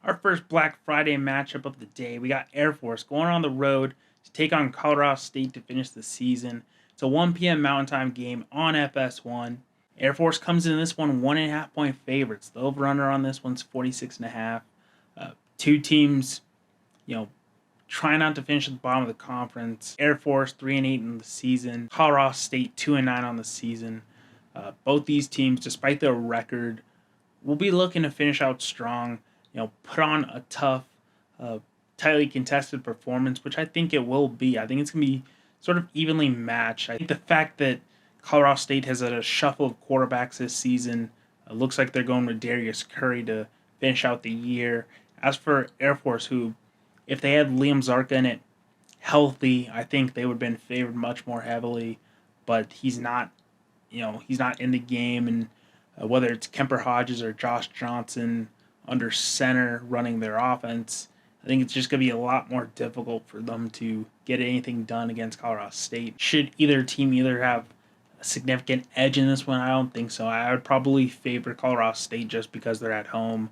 Our first Black Friday matchup of the day, we got Air Force going on the road to take on Colorado State to finish the season. It's a 1 p.m. Mountain Time game on FS1. Air Force comes in this one 1.5 point favorites. The over/under on this one's 46.5. Two teams, you know, try not to finish at the bottom of the conference. Air Force 3-8 in the season. Colorado State 2-9 on the season. Both these teams, despite their record, will be looking to finish out strong. Put on a tough, tightly contested performance, which I think it will be. I think it's going to be sort of evenly matched. I think the fact that Colorado State has a shuffle of quarterbacks this season, looks like they're going with Darius Curry to finish out the year. As for Air Force, who, if they had Liam Zarka in it healthy, I think they would have been favored much more heavily. But he's not, he's not in the game, and whether it's Kemper Hodges or Josh Johnson under center running their offense, I think it's just going to be a lot more difficult for them to get anything done against Colorado State. Should either team have a significant edge in this one? I don't think so. I would probably favor Colorado State just because they're at home.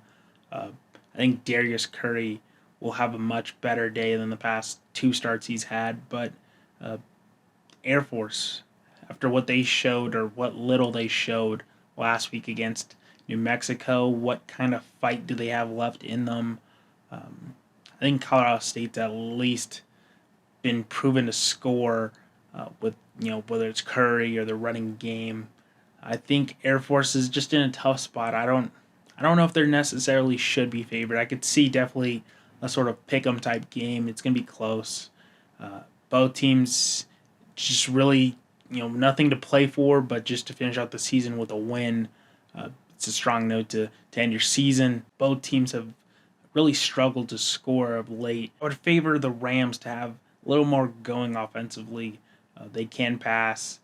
I think Darius Curry will have a much better day than the past two starts he's had, but Air Force, after what they showed or what little they showed last week against New Mexico, what kind of fight do they have left in them? I think Colorado State's at least been proven to score with whether it's Curry or the running game. I think Air Force is just in a tough spot. I don't know if they necessarily should be favored. I could see definitely a sort of pick 'em type game. It's gonna be close. Both teams just really nothing to play for, but just to finish out the season with a win. It's a strong note to end your season. Both teams have really struggled to score of late. I would favor the Rams to have a little more going offensively. They can pass.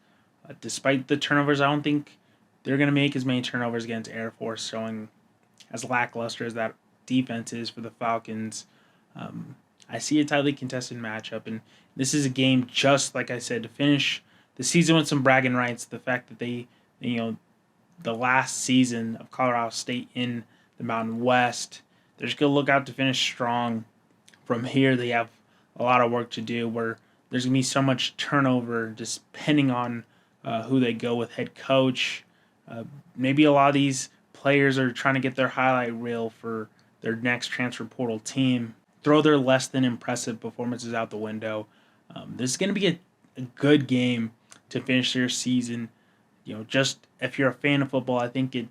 Despite the turnovers, I don't think they're going to make as many turnovers against Air Force, showing as lackluster as that defense is for the Falcons. I see a tightly contested matchup, and this is a game, just like I said, to finish the season with some bragging rights. The fact that they, the last season of Colorado State in the Mountain West, they're just going to look out to finish strong. From here, they have a lot of work to do, where there's going to be so much turnover just depending on who they go with head coach. Maybe a lot of these players are trying to get their highlight reel for their next transfer portal team. Throw their less than impressive performances out the window. This is going to be a good game to finish their season. Just if you're a fan of football, I think it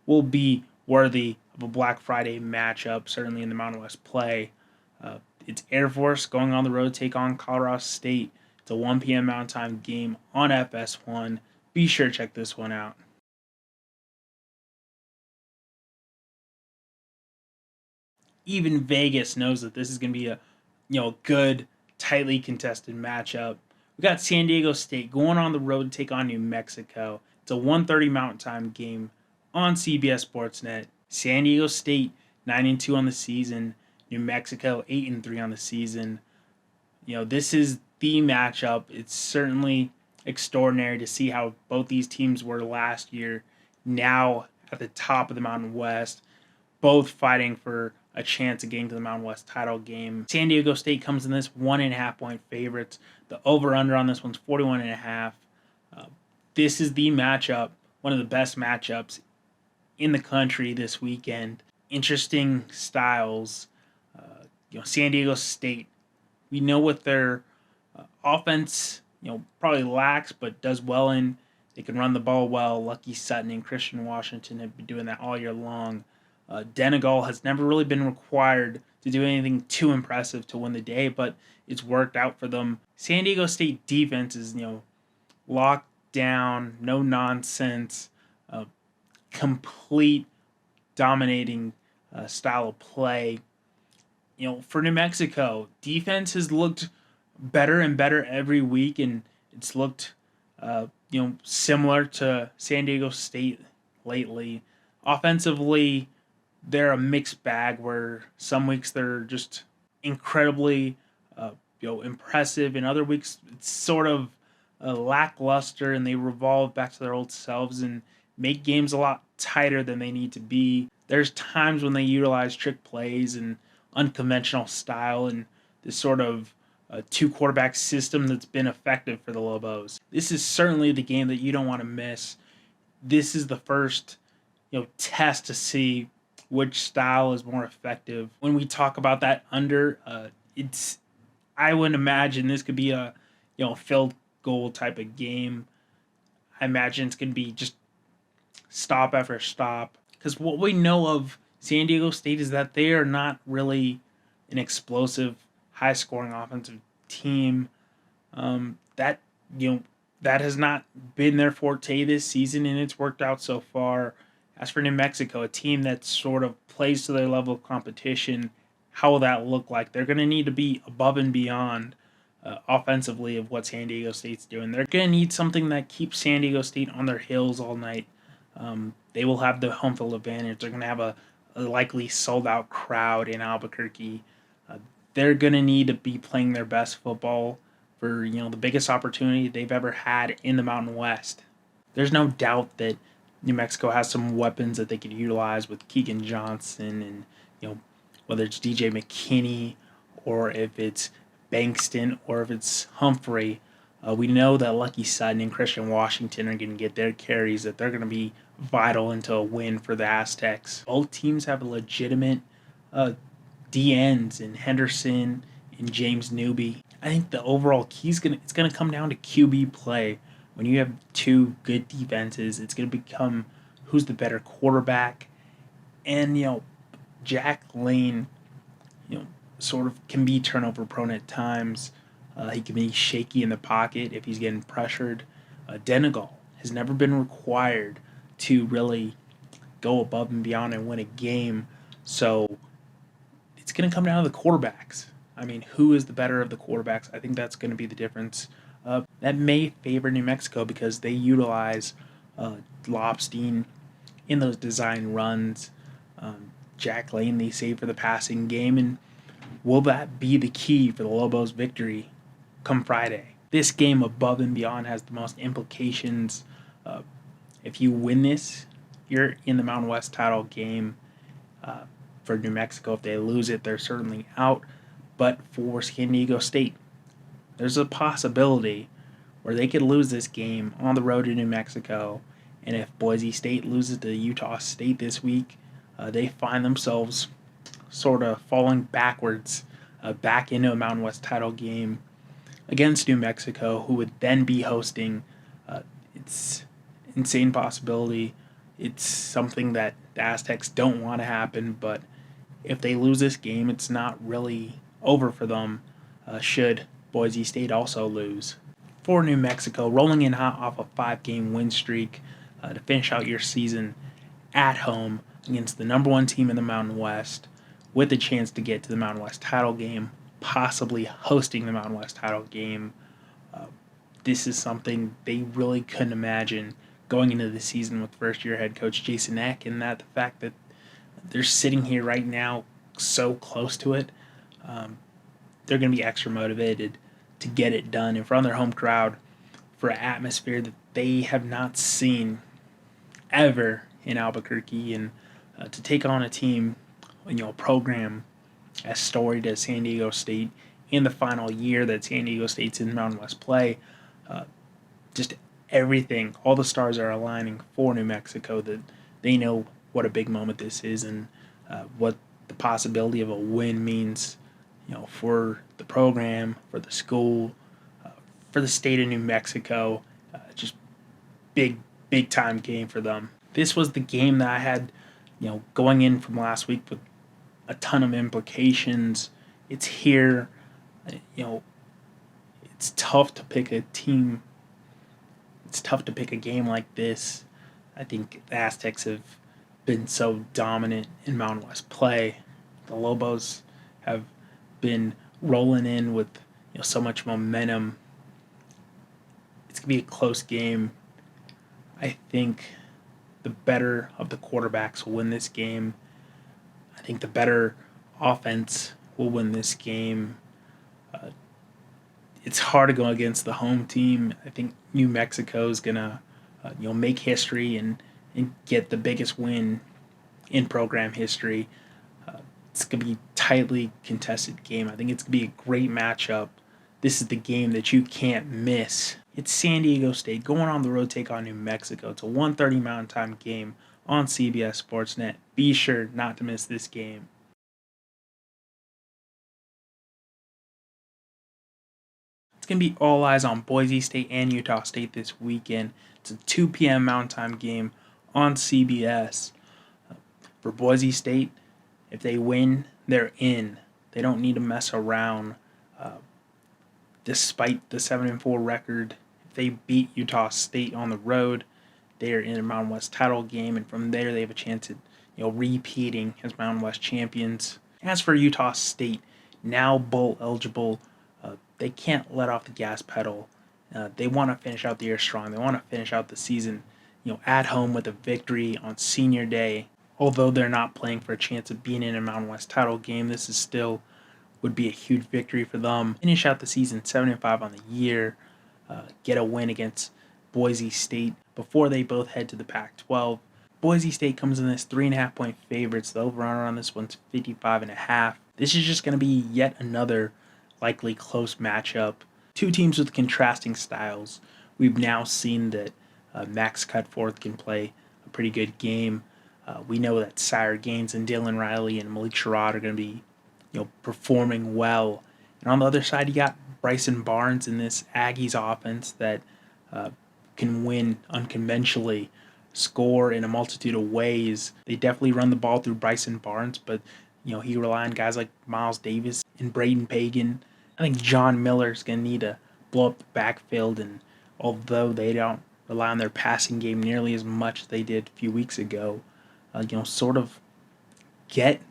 will be worthy of a Black Friday matchup, certainly in the Mountain West play. It's Air Force going on the road to take on Colorado State. It's a 1 p.m. Mountain Time game on FS1. Be sure to check this one out. Even Vegas knows that this is going to be a good, tightly contested matchup. We got San Diego State going on the road to take on New Mexico. It's a 1:30 Mountain Time game on CBS Sportsnet. San Diego State 9-2 on the season. New Mexico 8-3 on the season. This is the matchup. It's certainly extraordinary to see how both these teams were last year, now at the top of the Mountain West, both fighting for a chance of getting to the Mountain West title game. San Diego State comes in this 1.5 point favorites. The over/under on this one's 41.5. This is the matchup, one of the best matchups in the country this weekend. Interesting styles. San Diego State, we know what their offense, probably lacks, but does well in. They can run the ball well. Lucky Sutton and Christian Washington have been doing that all year long. Denegal has never really been required to do anything too impressive to win the day, but it's worked out for them. San Diego State defense is, locked down, no nonsense, complete dominating style of play. For New Mexico, defense has looked better and better every week, and it's looked, similar to San Diego State lately. Offensively, they're a mixed bag where some weeks they're just incredibly, impressive, and other weeks it's sort of lackluster, and they revolve back to their old selves and make games a lot tighter than they need to be. there's times when they utilize trick plays and unconventional style and this sort of two quarterback system that's been effective for the Lobos. This is certainly the game that you don't want to miss. This is the first, test to see which style is more effective. When we talk about that under, it's I would imagine this could be a field goal type of game. I imagine it's going to be just stop after stop. Because what we know of San Diego State is that they are not really an explosive, high scoring offensive team. That that has not been their forte this season, and it's worked out so far. As for New Mexico, a team that sort of plays to their level of competition, how will that look like? They're going to need to be above and beyond offensively of what San Diego State's doing. They're going to need something that keeps San Diego State on their heels all night. They will have the home field advantage. They're going to have a likely sold out crowd in Albuquerque. They're going to need to be playing their best football for the biggest opportunity they've ever had in the Mountain West. There's no doubt that New Mexico has some weapons that they could utilize with Keegan Johnson and whether it's DJ McKinney or if it's Bankston or if it's Humphrey. We know that Lucky Sutton and Christian Washington are going to get their carries, that they're going to be vital into a win for the Aztecs. Both teams have legitimate DNs in Henderson and James Newby. I think the overall key it's going to come down to QB play. When you have two good defenses, it's going to become who's the better quarterback. And Jack Lane, sort of can be turnover prone at times. He can be shaky in the pocket if he's getting pressured. Denegal has never been required to really go above and beyond and win a game. So it's going to come down to the quarterbacks. I mean, who is the better of the quarterbacks? I think that's going to be the difference. That may favor New Mexico because they utilize Lobstein in those design runs. Jack Lane they save for the passing game. And will that be the key for the Lobos' victory come Friday? This game above and beyond has the most implications. If you win this, you're in the Mountain West title game. For New Mexico, if they lose it, they're certainly out. But for San Diego State, there's a possibility where they could lose this game on the road to New Mexico. And if Boise State loses to Utah State this week, they find themselves sort of falling backwards back into a Mountain West title game against New Mexico, who would then be hosting. It's insane possibility. It's something that the Aztecs don't want to happen, but if they lose this game, it's not really over for them should Boise State also lose. For New Mexico, rolling in hot off a 5-game win streak to finish out your season at home against the number one team in the Mountain West with a chance to get to the Mountain West title game, possibly hosting the Mountain West title game. This is something they really couldn't imagine going into the season with first-year head coach Jason Eck, and that the fact that they're sitting here right now so close to it, they're going to be extra motivated to get it done in front of their home crowd for an atmosphere that they have not seen ever in Albuquerque, and to take on a team, a program as storied as San Diego State in the final year that San Diego State's in Mountain West play. Just everything, all the stars are aligning for New Mexico, that they know what a big moment this is and what the possibility of a win means, for the program, for the school, for the state of New Mexico. Just big time game for them. This was the game that I had, going in from last week with a ton of implications. It's here. It's tough to pick a team. It's tough to pick a game like this. I think the Aztecs have been so dominant in Mountain West play. The Lobos have been rolling in with so much momentum. It's going to be a close game. I think the better of the quarterbacks will win this game. I think the better offense will win this game. It's hard to go against the home team. I think New Mexico is gonna, make history and get the biggest win in program history. It's going to be a tightly contested game. I think it's going to be a great matchup. This is the game that you can't miss. It's San Diego State going on the road, take on New Mexico. It's a 1:30 Mountain Time game on CBS Sportsnet. Be sure not to miss this game. It's going to be all eyes on Boise State and Utah State this weekend. It's a 2 p.m. Mountain Time game on CBS. For Boise State, if they win, they're in. They don't need to mess around. Despite the 7-4 record, if they beat Utah State on the road, they are in a Mountain West title game, and from there they have a chance at repeating as Mountain West champions. As for Utah State, now bowl eligible, they can't let off the gas pedal. They want to finish out the year strong. They want to finish out the season, at home with a victory on Senior Day. Although they're not playing for a chance of being in a Mountain West title game, this is still would be a huge victory for them. Finish out the season 7-5 on the year, get a win against Boise State before they both head to the Pac-12. Boise State comes in this 3.5-point favorites. The over-under on this one's 55.5. This is just going to be yet another likely close matchup. Two teams with contrasting styles. We've now seen that Max Cutforth can play a pretty good game. We know that Sire Gaines and Dylan Riley and Malik Sherrod are going to be, performing well. And on the other side, you got Bryson Barnes in this Aggies offense that can win unconventionally, score in a multitude of ways. They definitely run the ball through Bryson Barnes, but he rely on guys like Miles Davis and Braden Pagan. I think John Miller is going to need to blow up the backfield, and although they don't rely on their passing game nearly as much as they did a few weeks ago, sort of get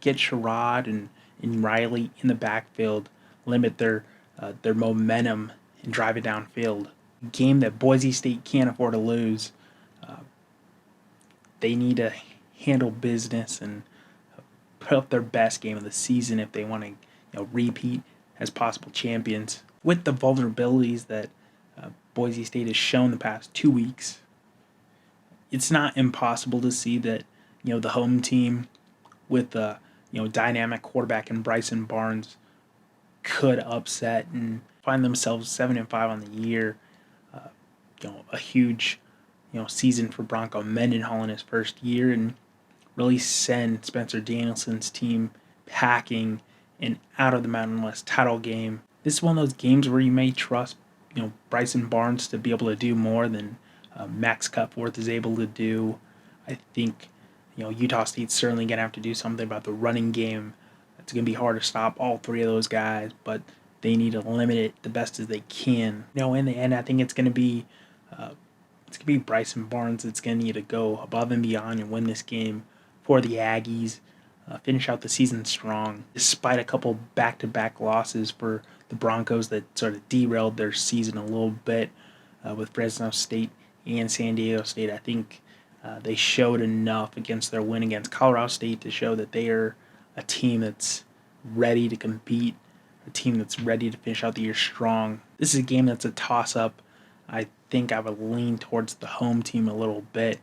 Sherrod and Riley in the backfield, limit their momentum, and drive it downfield. A game that Boise State can't afford to lose. They need to handle business and put up their best game of the season if they want to repeat as possible champions. With the vulnerabilities that Boise State has shown the past 2 weeks, it's not impossible to see that the home team with the dynamic quarterback in Bryson Barnes could upset and find themselves 7-5 on the year. A huge season for Bronco Mendenhall in his first year, and really send Spencer Danielson's team packing and out of the Mountain West title game. This is one of those games where you may trust Bryson Barnes to be able to do more than Max Cutforth is able to do. I think Utah State's certainly going to have to do something about the running game. It's going to be hard to stop all three of those guys, but they need to limit it the best as they can. In the end, I think it's going to be Bryson Barnes that's going to need to go above and beyond and win this game for the Aggies. Finish out the season strong, despite a couple back-to-back losses for the Broncos that sort of derailed their season a little bit with Fresno State and San Diego State. I think they showed enough against their win against Colorado State to show that they are a team that's ready to compete, a team that's ready to finish out the year strong. This is a game that's a toss-up. I think I would lean towards the home team a little bit.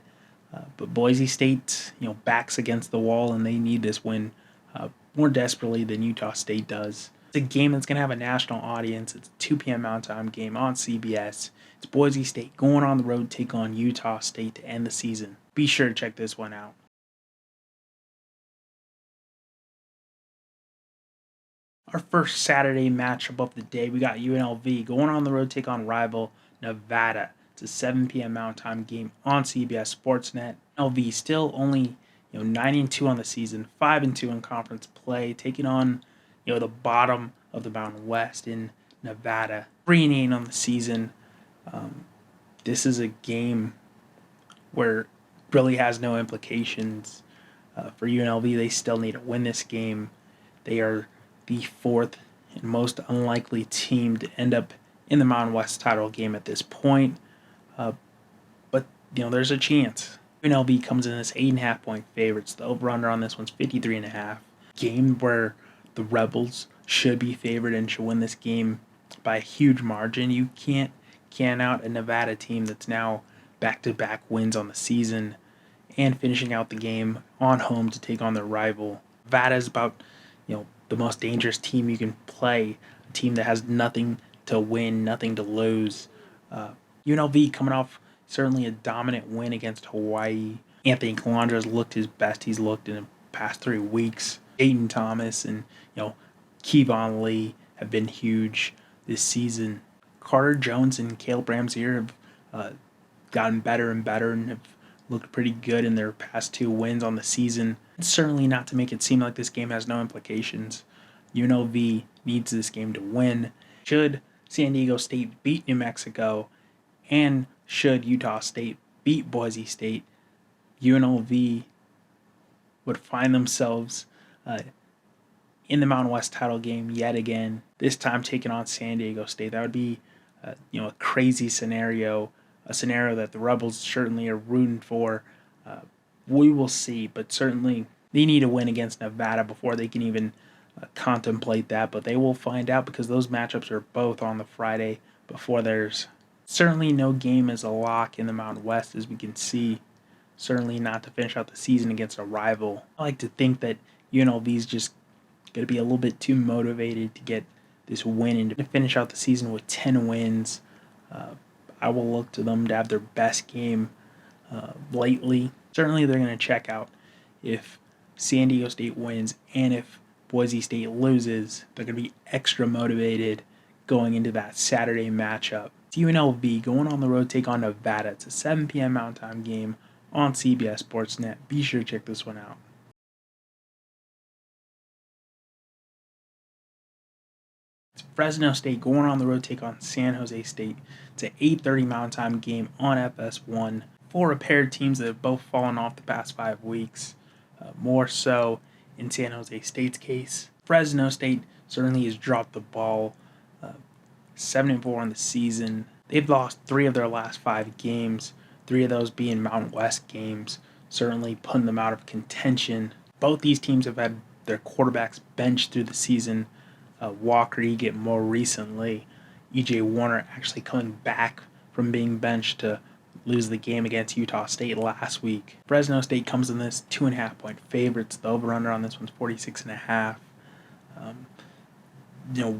But Boise State, backs against the wall, and they need this win more desperately than Utah State does. It's a game that's going to have a national audience. It's a 2 p.m. Mountain Time game on CBS. It's Boise State going on the road to take on Utah State to end the season. Be sure to check this one out. Our first Saturday matchup of the day, we got UNLV going on the road to take on rival Nevada. It's a 7 p.m. Mountain Time game on CBS Sportsnet. UNLV still only 9-2 on the season, 5-2 in conference play, taking on the bottom of the Mountain West in Nevada. 3-8 on the season. This is a game where it really has no implications for UNLV. They still need to win this game. They are the fourth and most unlikely team to end up in the Mountain West title game at this point. But there's a chance. UNLV comes in as 8.5-point favorites. The over-under on this one's 53.5. Game where the Rebels should be favored and should win this game by a huge margin. You can't out a Nevada team that's now back-to-back wins on the season and finishing out the game on home to take on their rival. Nevada is about, the most dangerous team you can play, a team that has nothing to win, nothing to lose. UNLV coming off certainly a dominant win against Hawaii. Anthony Calandra has looked his best he's looked in the past 3 weeks. Aiden Thomas and Kevon Lee have been huge this season. Carter Jones and Caleb Ramsey have gotten better and better and have looked pretty good in their past 2 wins on the season. It's certainly not to make it seem like this game has no implications. UNLV needs this game to win. Should San Diego State beat New Mexico, and should Utah State beat Boise State, UNLV would find themselves in the Mountain West title game yet again, this time taking on San Diego State. That would be a crazy scenario, a scenario that the Rebels certainly are rooting for. We will see, but certainly they need a win against Nevada before they can even contemplate that. But they will find out because those matchups are both on the Friday before there's certainly no game is a lock in the Mountain West, as we can see. Certainly not to finish out the season against a rival. I like to think that UNLV is just going to be a little bit too motivated to get this win and to finish out the season with 10 wins. I will look to them to have their best game lately. Certainly they're going to check out if San Diego State wins, and if Boise State loses, they're going to be extra motivated going into that Saturday matchup. It's UNLV going on the road, take on Nevada. It's a 7 p.m. Mountain Time game on CBS Sportsnet. Be sure to check this one out. It's Fresno State going on the road, take on San Jose State. It's an 8:30 Mountain Time game on FS1. 4 paired teams that have both fallen off the past 5 weeks. More so in San Jose State's case. Fresno State certainly has dropped the ball. 7-4 on the season. They've lost 3 of their last 5 games. 3 of those being Mountain West games, certainly putting them out of contention. Both these teams have had their quarterbacks benched through the season. Walker Eget more recently. E.J. Warner actually coming back from being benched to lose the game against Utah State last week. Fresno State comes in this 2.5-point favorites. The over-under on this one's 46.5.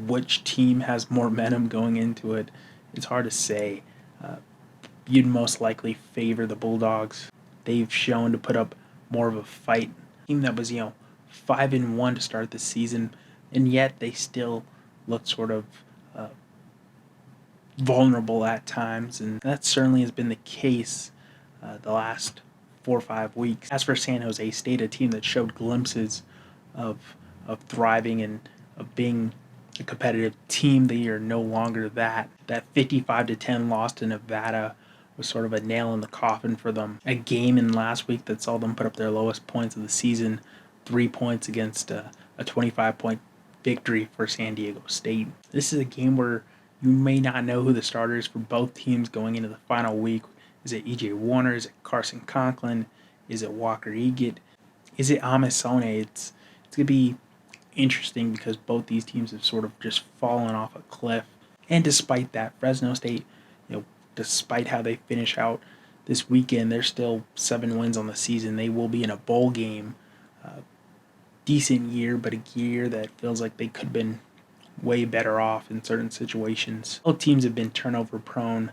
Which team has more momentum going into it? It's hard to say. You'd most likely favor the Bulldogs. They've shown to put up more of a fight. A team that was 5-1 to start the season, and yet they still look sort of vulnerable at times, and that certainly has been the case the last 4 or 5 weeks. As for San Jose State, a team that showed glimpses of thriving and of being a competitive team, they are no longer that. That 55-10 loss to Nevada was sort of a nail in the coffin for them. A game in last week that saw them put up their lowest points of the season, 3 points against a 25-point victory for San Diego State. This is a game where you may not know who the starters for both teams going into the final week. Is it E.J. Warner? Is it Carson Conklin? Is it Walker Eget? Is it Amisone? It's going to be interesting because both these teams have sort of just fallen off a cliff. And despite that, Fresno State, despite how they finish out this weekend, they're still 7 wins on the season. They will be in a bowl game. Decent year, but a year that feels like they could have been way better off in certain situations. Both teams have been turnover prone.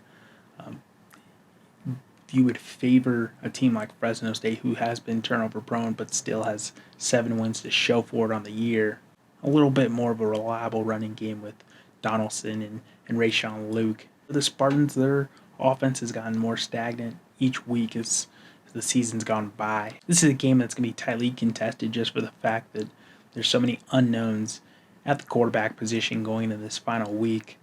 You would favor a team like Fresno State, who has been turnover prone but still has 7 wins to show for it on the year. A little bit more of a reliable running game with Donaldson and Rayshawn Luke. For the Spartans, their offense has gotten more stagnant each week as the season's gone by. This is a game that's going to be tightly contested just for the fact that there's so many unknowns at the quarterback position going into this final week.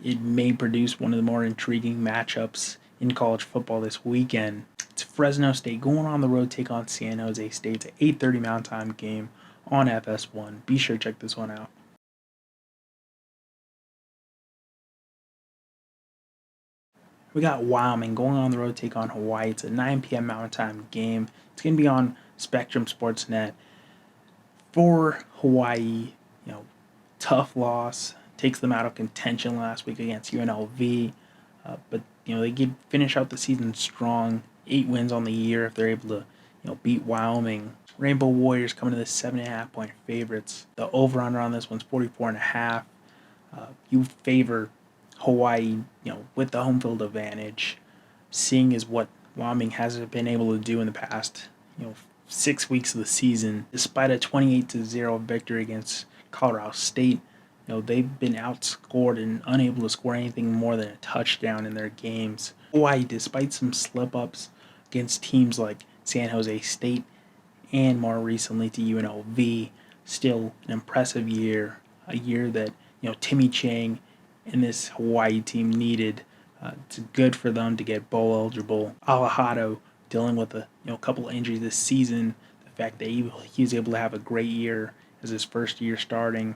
It may produce one of the more intriguing matchups in college football this weekend. It's Fresno State going on the road, take on San Jose State. It's an 8:30 Mountain Time game on FS1. Be sure to check this one out. We got Wyoming going on the road, take on Hawaii. It's a 9 p.m. Mountain Time game. It's going to be on Spectrum Sportsnet. For Hawaii, tough loss. Takes them out of contention last week against UNLV. But they did finish out the season strong. 8 wins on the year if they're able to, beat Wyoming. Rainbow Warriors coming to the 7.5-point favorites. The over/under on this one's 44.5. You favor Hawaii, with the home field advantage, seeing as what Wyoming hasn't been able to do in the past, 6 weeks of the season. Despite a 28-0 victory against Colorado State, they've been outscored and unable to score anything more than a touchdown in their games. Hawaii, despite some slip-ups against teams like San Jose State and more recently to UNLV, still an impressive year, a year that, Timmy Chang and this Hawaii team needed. It's good for them to get bowl eligible. Alejado dealing with a couple of injuries this season. The fact that he was able to have a great year as his first year starting.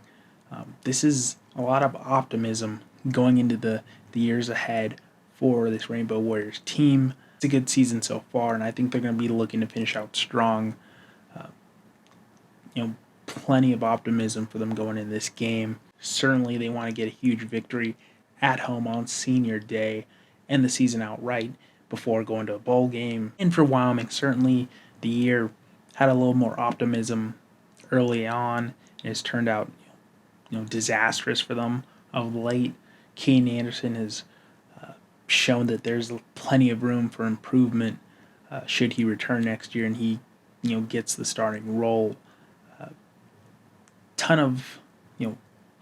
This is a lot of optimism going into the years ahead for this Rainbow Warriors team. It's a good season so far, and I think they're going to be looking to finish out strong. Plenty of optimism for them going in this game. Certainly, they want to get a huge victory at home on senior day and the season outright before going to a bowl game. And for Wyoming, certainly the year had a little more optimism early on, and it's turned out disastrous for them of late. Kane Anderson has shown that there's plenty of room for improvement should he return next year and he gets the starting role. Ton of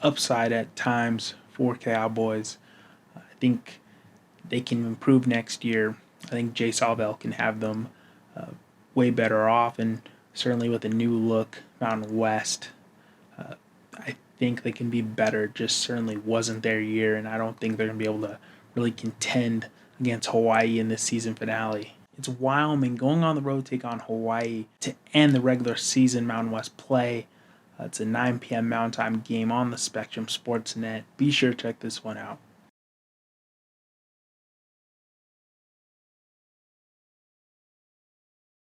upside at times for Cowboys. I think they can improve next year. I think Jay Salvell can have them way better off, and certainly with a new look, Mountain West, I think they can be better. Just certainly wasn't their year, and I don't think they're going to be able to really contend against Hawaii in this season finale. It's Wyoming going on the road to take on Hawaii to end the regular season Mountain West play. It's a 9 p.m. Mountain Time game on the Spectrum Sportsnet. Be sure to check this one out.